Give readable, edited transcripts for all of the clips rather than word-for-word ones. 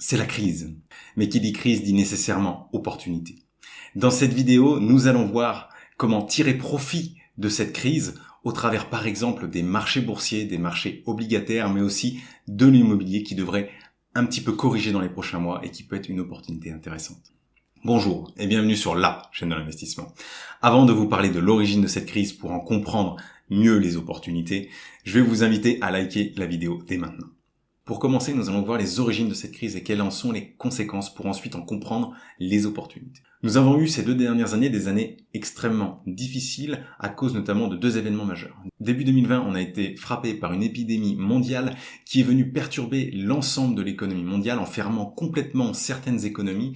c'est la crise. Mais qui dit crise dit nécessairement opportunité. Dans cette vidéo, nous allons voir comment tirer profit de cette crise au travers par exemple des marchés boursiers, des marchés obligataires, mais aussi de l'immobilier qui devrait un petit peu corriger dans les prochains mois et qui peut être une opportunité intéressante. Bonjour et bienvenue sur la chaîne de l'investissement. Avant de vous parler de l'origine de cette crise pour en comprendre mieux les opportunités, je vais vous inviter à liker la vidéo dès maintenant. Pour commencer, nous allons voir les origines de cette crise et quelles en sont les conséquences pour ensuite en comprendre les opportunités. Nous avons eu ces 2 dernières années des années extrêmement difficiles à cause notamment de 2 événements majeurs. Début 2020, on a été frappé par une épidémie mondiale qui est venue perturber l'ensemble de l'économie mondiale en fermant complètement certaines économies,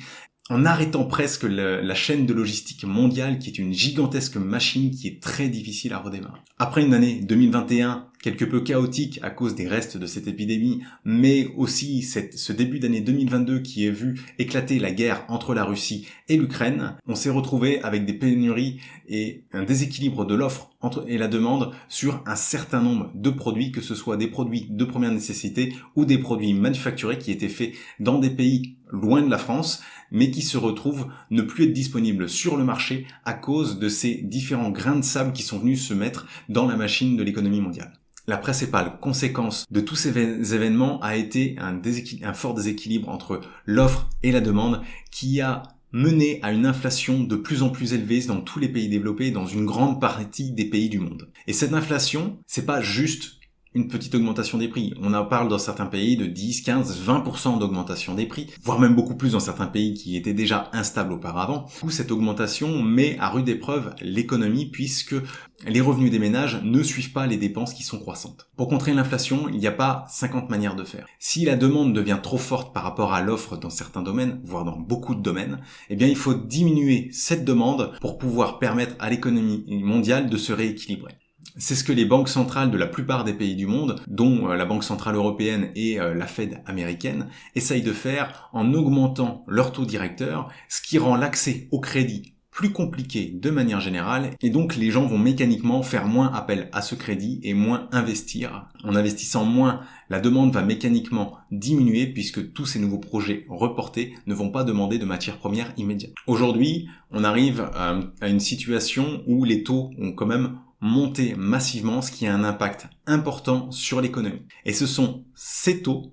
en arrêtant presque la chaîne de logistique mondiale qui est une gigantesque machine qui est très difficile à redémarrer. Après une année 2021 quelque peu chaotique à cause des restes de cette épidémie, mais aussi ce début d'année 2022 qui a vu éclater la guerre entre la Russie et l'Ukraine, on s'est retrouvé avec des pénuries et un déséquilibre de l'offre et la demande sur un certain nombre de produits, que ce soit des produits de première nécessité ou des produits manufacturés qui étaient faits dans des pays loin de la France, mais qui se retrouvent ne plus être disponibles sur le marché à cause de ces différents grains de sable qui sont venus se mettre dans la machine de l'économie mondiale. La principale conséquence de tous ces événements a été un fort déséquilibre entre l'offre et la demande qui a mené à une inflation de plus en plus élevée dans tous les pays développés et dans une grande partie des pays du monde. Et cette inflation, c'est pas juste une petite augmentation des prix. On en parle dans certains pays de 10, 15, 20% d'augmentation des prix, voire même beaucoup plus dans certains pays qui étaient déjà instables auparavant. Du coup, cette augmentation met à rude épreuve l'économie puisque les revenus des ménages ne suivent pas les dépenses qui sont croissantes. Pour contrer l'inflation, il n'y a pas 50 manières de faire. Si la demande devient trop forte par rapport à l'offre dans certains domaines, voire dans beaucoup de domaines, eh bien il faut diminuer cette demande pour pouvoir permettre à l'économie mondiale de se rééquilibrer. C'est ce que les banques centrales de la plupart des pays du monde, dont la Banque centrale européenne et la Fed américaine, essayent de faire en augmentant leur taux directeur, ce qui rend l'accès au crédit plus compliqué de manière générale, et donc les gens vont mécaniquement faire moins appel à ce crédit et moins investir. En investissant moins, la demande va mécaniquement diminuer puisque tous ces nouveaux projets reportés ne vont pas demander de matières premières immédiates. Aujourd'hui, on arrive à une situation où les taux ont quand même monté massivement, ce qui a un impact important sur l'économie. Et ce sont ces taux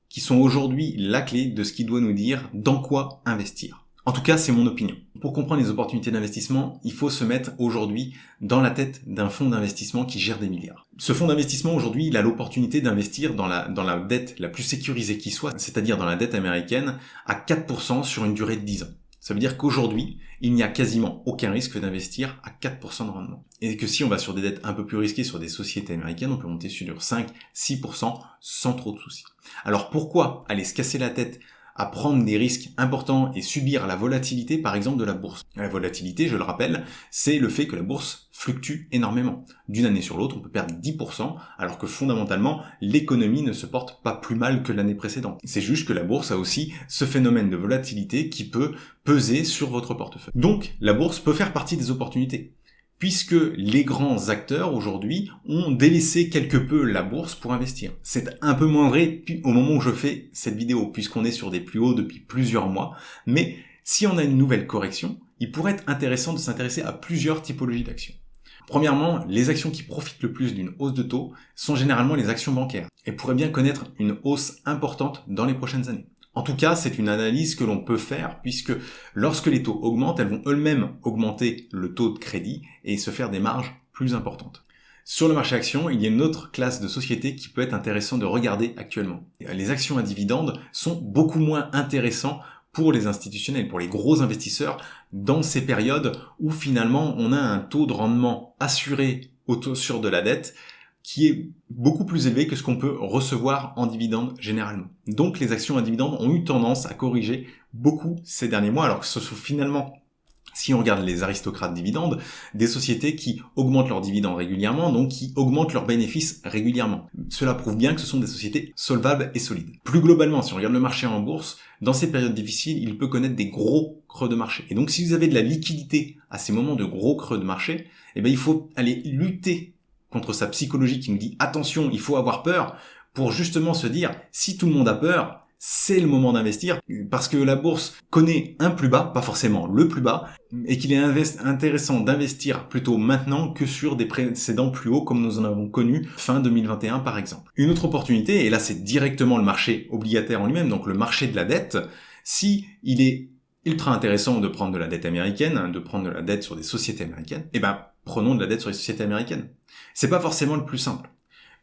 qui sont aujourd'hui la clé de ce qui doit nous dire dans quoi investir. En tout cas, c'est mon opinion. Pour comprendre les opportunités d'investissement, il faut se mettre aujourd'hui dans la tête d'un fonds d'investissement qui gère des milliards. Ce fonds d'investissement, aujourd'hui, il a l'opportunité d'investir dans la dette la plus sécurisée qui soit, c'est-à-dire dans la dette américaine, à 4% sur une durée de 10 ans. Ça veut dire qu'aujourd'hui, il n'y a quasiment aucun risque d'investir à 4% de rendement. Et que si on va sur des dettes un peu plus risquées sur des sociétés américaines, on peut monter sur 5-6% sans trop de soucis. Alors pourquoi aller se casser la tête à prendre des risques importants et subir la volatilité, par exemple, de la bourse? La volatilité, je le rappelle, c'est le fait que la bourse fluctue énormément. D'une année sur l'autre, on peut perdre 10%, alors que fondamentalement, l'économie ne se porte pas plus mal que l'année précédente. C'est juste que la bourse a aussi ce phénomène de volatilité qui peut peser sur votre portefeuille. Donc, la bourse peut faire partie des opportunités, puisque les grands acteurs aujourd'hui ont délaissé quelque peu la bourse pour investir. C'est un peu moins vrai au moment où je fais cette vidéo, puisqu'on est sur des plus hauts depuis plusieurs mois, mais si on a une nouvelle correction, il pourrait être intéressant de s'intéresser à plusieurs typologies d'actions. Premièrement, les actions qui profitent le plus d'une hausse de taux sont généralement les actions bancaires, et pourraient bien connaître une hausse importante dans les prochaines années. En tout cas, c'est une analyse que l'on peut faire puisque lorsque les taux augmentent, elles vont elles-mêmes augmenter le taux de crédit et se faire des marges plus importantes. Sur le marché actions, il y a une autre classe de sociétés qui peut être intéressant de regarder actuellement. Les actions à dividendes sont beaucoup moins intéressants pour les institutionnels, pour les gros investisseurs, dans ces périodes où finalement on a un taux de rendement assuré sur de la dette qui est beaucoup plus élevé que ce qu'on peut recevoir en dividendes généralement. Donc les actions à dividendes ont eu tendance à corriger beaucoup ces derniers mois, alors que ce sont finalement, si on regarde les aristocrates dividendes, des sociétés qui augmentent leurs dividendes régulièrement, donc qui augmentent leurs bénéfices régulièrement. Cela prouve bien que ce sont des sociétés solvables et solides. Plus globalement, si on regarde le marché en bourse, dans ces périodes difficiles, il peut connaître des gros creux de marché. Et donc si vous avez de la liquidité à ces moments de gros creux de marché, eh bien il faut aller lutter contre sa psychologie qui nous dit attention, il faut avoir peur, pour justement se dire si tout le monde a peur, c'est le moment d'investir parce que la bourse connaît un plus bas, pas forcément le plus bas, et qu'il est intéressant d'investir plutôt maintenant que sur des précédents plus hauts comme nous en avons connu fin 2021 par exemple. Une autre opportunité, et là c'est directement le marché obligataire en lui-même, donc le marché de la dette, si il est ultra intéressant de prendre de la dette américaine, de prendre de la dette sur des sociétés américaines, prenons de la dette sur les sociétés américaines. C'est pas forcément le plus simple.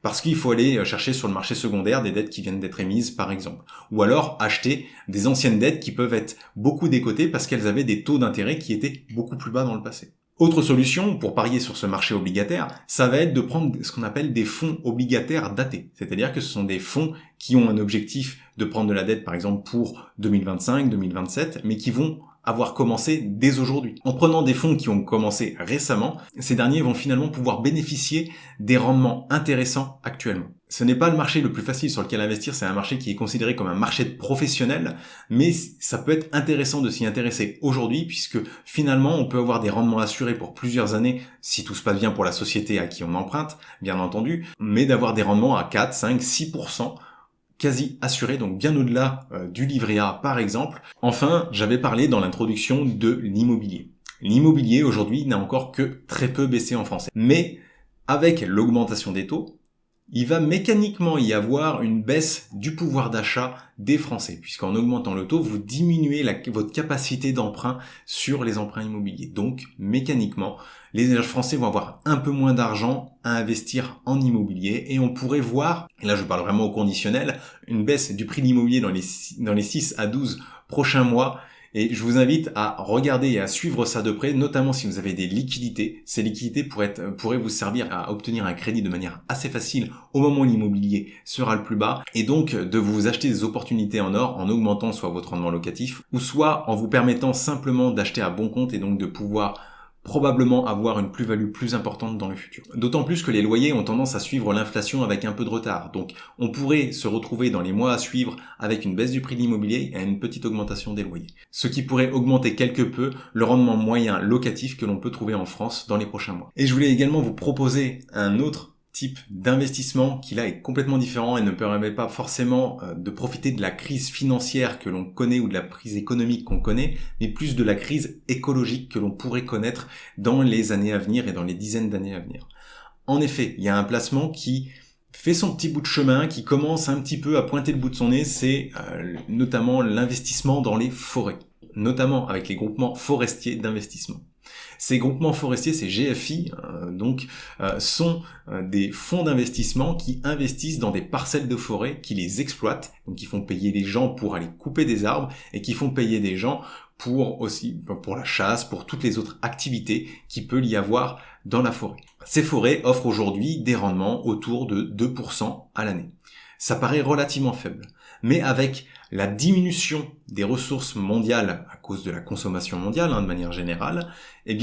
Parce qu'il faut aller chercher sur le marché secondaire des dettes qui viennent d'être émises, par exemple. Ou alors acheter des anciennes dettes qui peuvent être beaucoup décotées parce qu'elles avaient des taux d'intérêt qui étaient beaucoup plus bas dans le passé. Autre solution pour parier sur ce marché obligataire, ça va être de prendre ce qu'on appelle des fonds obligataires datés. C'est-à-dire que ce sont des fonds qui ont un objectif de prendre de la dette, par exemple, pour 2025, 2027, mais qui vont avoir commencé dès aujourd'hui. En prenant des fonds qui ont commencé récemment, ces derniers vont finalement pouvoir bénéficier des rendements intéressants actuellement. Ce n'est pas le marché le plus facile sur lequel investir, c'est un marché qui est considéré comme un marché de professionnels, mais ça peut être intéressant de s'y intéresser aujourd'hui puisque finalement on peut avoir des rendements assurés pour plusieurs années si tout se passe bien pour la société à qui on emprunte, bien entendu, mais d'avoir des rendements à 4, 5, 6%, quasi assuré, donc bien au-delà du livret A par exemple. Enfin, j'avais parlé dans l'introduction de l'immobilier. L'immobilier aujourd'hui n'a encore que très peu baissé en France. Mais avec l'augmentation des taux, il va mécaniquement y avoir une baisse du pouvoir d'achat des Français, puisqu'en augmentant le taux, vous diminuez votre capacité d'emprunt sur les emprunts immobiliers. Donc, mécaniquement, les Français vont avoir un peu moins d'argent à investir en immobilier et on pourrait voir, et là je parle vraiment au conditionnel, une baisse du prix de l'immobilier dans les 6 à 12 prochains mois. Et je vous invite à regarder et à suivre ça de près, notamment si vous avez des liquidités. Ces liquidités pourraient vous servir à obtenir un crédit de manière assez facile au moment où l'immobilier sera le plus bas. Et donc de vous acheter des opportunités en or en augmentant soit votre rendement locatif, ou soit en vous permettant simplement d'acheter à bon compte et donc de pouvoir probablement avoir une plus-value plus importante dans le futur. D'autant plus que les loyers ont tendance à suivre l'inflation avec un peu de retard. Donc on pourrait se retrouver dans les mois à suivre avec une baisse du prix de l'immobilier et une petite augmentation des loyers. Ce qui pourrait augmenter quelque peu le rendement moyen locatif que l'on peut trouver en France dans les prochains mois. Et je voulais également vous proposer un autre type d'investissement qui là est complètement différent et ne permet pas forcément de profiter de la crise financière que l'on connaît ou de la crise économique qu'on connaît, mais plus de la crise écologique que l'on pourrait connaître dans les années à venir et dans les dizaines d'années à venir. En effet, il y a un placement qui fait son petit bout de chemin, qui commence un petit peu à pointer le bout de son nez, c'est notamment l'investissement dans les forêts, notamment avec les groupements forestiers d'investissement. Ces groupements forestiers, ces GFI, sont des fonds d'investissement qui investissent dans des parcelles de forêt, qui les exploitent, donc qui font payer les gens pour aller couper des arbres et qui font payer des gens pour la chasse, pour toutes les autres activités qu'il peut y avoir dans la forêt. Ces forêts offrent aujourd'hui des rendements autour de 2% à l'année. Ça paraît relativement faible, mais avec la diminution des ressources mondiales à cause de la consommation mondiale, de manière générale, il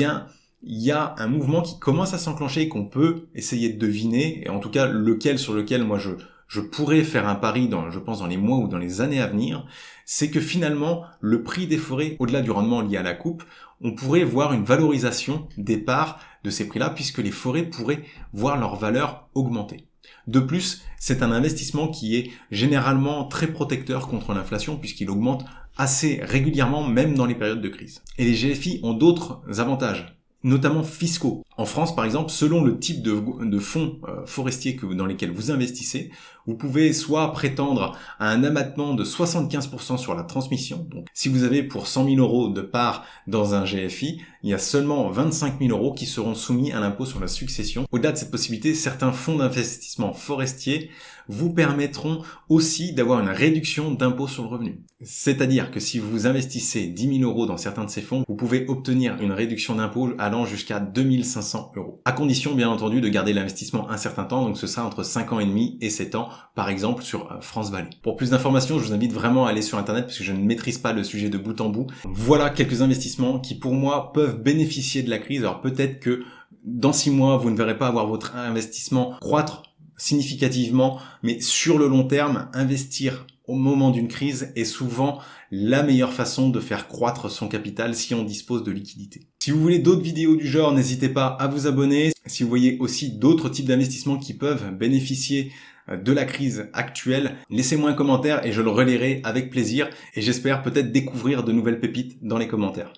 y a un mouvement qui commence à s'enclencher et qu'on peut essayer de deviner, et en tout cas sur lequel moi je pourrais faire un pari je pense dans les mois ou dans les années à venir, c'est que finalement le prix des forêts, au-delà du rendement lié à la coupe, on pourrait voir une valorisation des parts de ces prix-là, puisque les forêts pourraient voir leur valeur augmenter. De plus, c'est un investissement qui est généralement très protecteur contre l'inflation puisqu'il augmente assez régulièrement même dans les périodes de crise. Et les GFI ont d'autres avantages, notamment fiscaux. En France, par exemple, selon le type de fonds forestiers dans lesquels vous investissez, vous pouvez soit prétendre à un abattement de 75% sur la transmission. Donc, si vous avez pour 100 000 euros de part dans un GFI, il y a seulement 25 000 euros qui seront soumis à l'impôt sur la succession. Au-delà de cette possibilité, certains fonds d'investissement forestiers vous permettront aussi d'avoir une réduction d'impôt sur le revenu. C'est-à-dire que si vous investissez 10 000 euros dans certains de ces fonds, vous pouvez obtenir une réduction d'impôt allant jusqu'à 2 500 euros. À condition, bien entendu, de garder l'investissement un certain temps, donc ce sera entre 5 ans et demi et 7 ans, par exemple sur France Valley. Pour plus d'informations, je vous invite vraiment à aller sur Internet parce que je ne maîtrise pas le sujet de bout en bout. Voilà quelques investissements qui, pour moi, peuvent bénéficier de la crise. Alors peut-être que dans 6 mois, vous ne verrez pas avoir votre investissement croître significativement, mais sur le long terme, investir au moment d'une crise est souvent la meilleure façon de faire croître son capital si on dispose de liquidités. Si vous voulez d'autres vidéos du genre, n'hésitez pas à vous abonner. Si vous voyez aussi d'autres types d'investissements qui peuvent bénéficier de la crise actuelle, laissez-moi un commentaire et je le relayerai avec plaisir et j'espère peut-être découvrir de nouvelles pépites dans les commentaires.